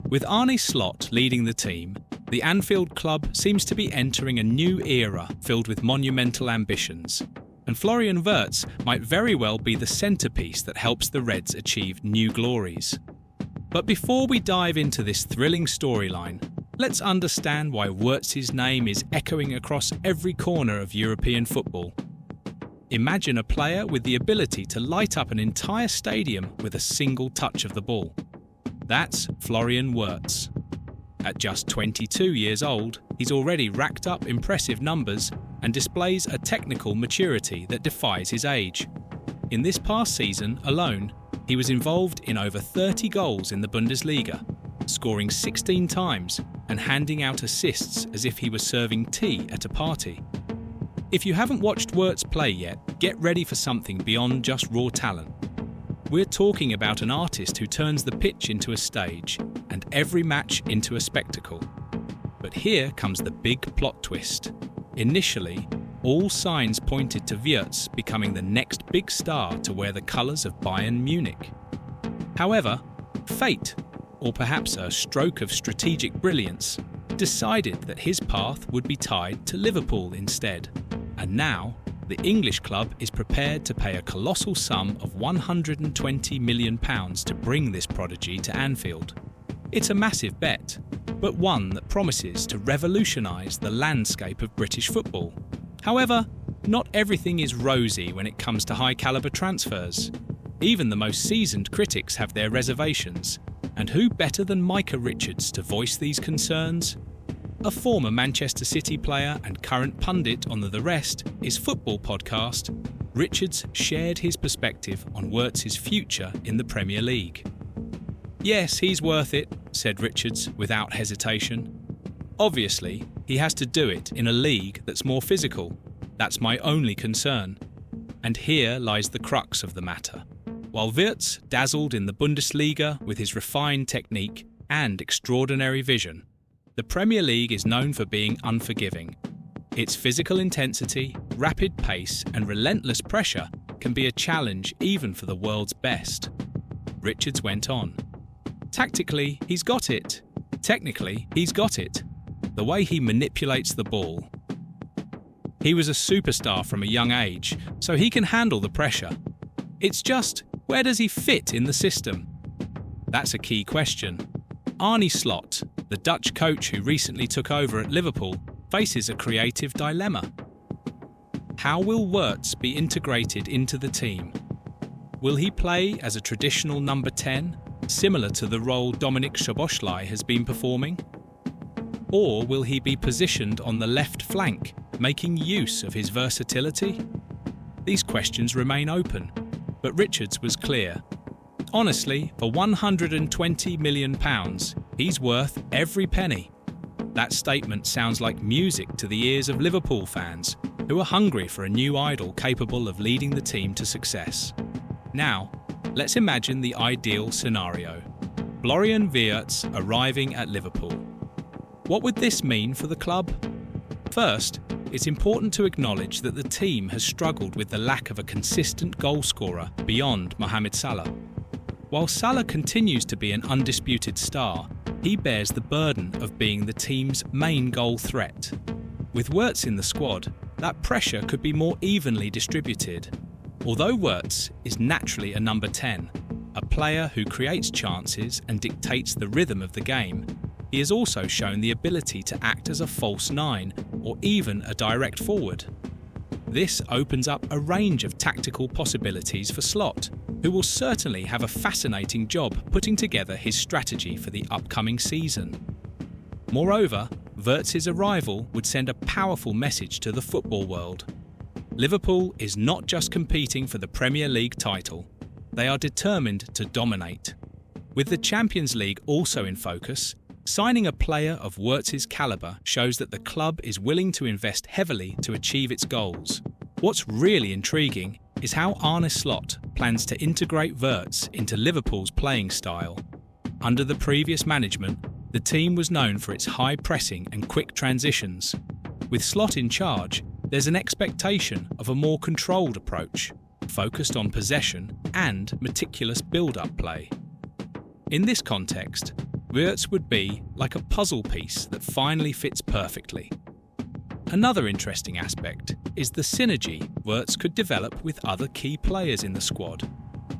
With Arne Slot leading the team, the Anfield club seems to be entering a new era filled with monumental ambitions, and Florian Wirtz might very well be the centrepiece that helps the Reds achieve new glories. But before we dive into this thrilling storyline, let's understand why Wirtz's name is echoing across every corner of European football. Imagine a player with the ability to light up an entire stadium with a single touch of the ball. That's Florian Wirtz. At just 22 years old, he's already racked up impressive numbers and displays a technical maturity that defies his age. In this past season alone, he was involved in over 30 goals in the Bundesliga, scoring 16 times and handing out assists as if he was serving tea at a party. If you haven't watched Wirtz play yet, get ready for something beyond just raw talent. We're talking about an artist who turns the pitch into a stage and every match into a spectacle. But here comes the big plot twist. Initially, all signs pointed to Wirtz becoming the next big star to wear the colours of Bayern Munich. However, fate, or perhaps a stroke of strategic brilliance, decided that his path would be tied to Liverpool instead. And now, the English club is prepared to pay a colossal sum of £120 million to bring this prodigy to Anfield. It's a massive bet, but one that promises to revolutionise the landscape of British football. However, not everything is rosy when it comes to high-calibre transfers. Even the most seasoned critics have their reservations, and who better than Micah Richards to voice these concerns? A former Manchester City player and current pundit on The Rest is football podcast, Richards shared his perspective on Wirtz's future in the Premier League. "Yes, he's worth it," said Richards without hesitation. "Obviously, he has to do it in a league that's more physical. That's my only concern. And here lies the crux of the matter. While Wirtz dazzled in the Bundesliga with his refined technique and extraordinary vision, the Premier League is known for being unforgiving. Its physical intensity, rapid pace and relentless pressure can be a challenge even for the world's best." Richards went on. "Tactically, he's got it. Technically, he's got it. The way he manipulates the ball. He was a superstar from a young age, so he can handle the pressure. It's just, where does he fit in the system? That's a key question. Arne Slot, the Dutch coach who recently took over at Liverpool, faces a creative dilemma. How will Wirtz be integrated into the team? Will he play as a traditional number 10, similar to the role Dominik Szoboszlai has been performing? Or will he be positioned on the left flank, making use of his versatility? These questions remain open, but Richards was clear. Honestly, for £120 million, he's worth every penny. That statement sounds like music to the ears of Liverpool fans, who are hungry for a new idol capable of leading the team to success. Now, let's imagine the ideal scenario. Florian Wirtz arriving at Liverpool. What would this mean for the club? First, it's important to acknowledge that the team has struggled with the lack of a consistent goalscorer beyond Mohamed Salah. While Salah continues to be an undisputed star, he bears the burden of being the team's main goal threat. With Wirtz in the squad, that pressure could be more evenly distributed. Although Wirtz is naturally a number 10, a player who creates chances and dictates the rhythm of the game, he has also shown the ability to act as a false 9 or even a direct forward. This opens up a range of tactical possibilities for Slot, who will certainly have a fascinating job putting together his strategy for the upcoming season. Moreover, Wirtz's arrival would send a powerful message to the football world. Liverpool is not just competing for the Premier League title, they are determined to dominate. With the Champions League also in focus, signing a player of Wirtz's calibre shows that the club is willing to invest heavily to achieve its goals. What's really intriguing is how Arne Slot plans to integrate Wirtz into Liverpool's playing style. Under the previous management, the team was known for its high pressing and quick transitions. With Slot in charge, there's an expectation of a more controlled approach, focused on possession and meticulous build-up play. In this context, Wirtz would be like a puzzle piece that finally fits perfectly. Another interesting aspect is the synergy Wirtz could develop with other key players in the squad.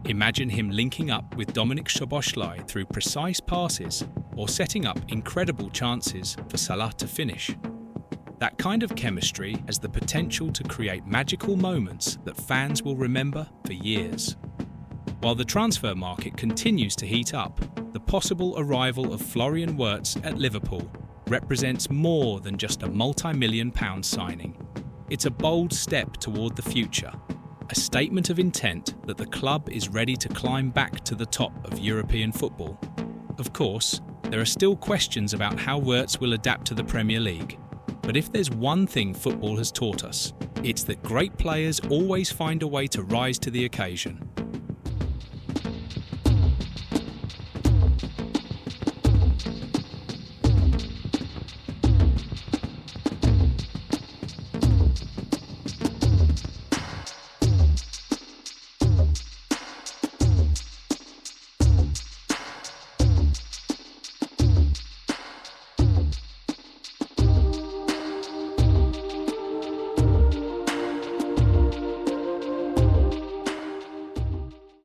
Imagine him linking up with Dominik Szoboszlai through precise passes or setting up incredible chances for Salah to finish. That kind of chemistry has the potential to create magical moments that fans will remember for years. While the transfer market continues to heat up, the possible arrival of Florian Wirtz at Liverpool represents more than just a multi-million-pound signing. It's a bold step toward the future, a statement of intent that the club is ready to climb back to the top of European football. Of course, there are still questions about how Wirtz will adapt to the Premier League. But if there's one thing football has taught us, it's that great players always find a way to rise to the occasion.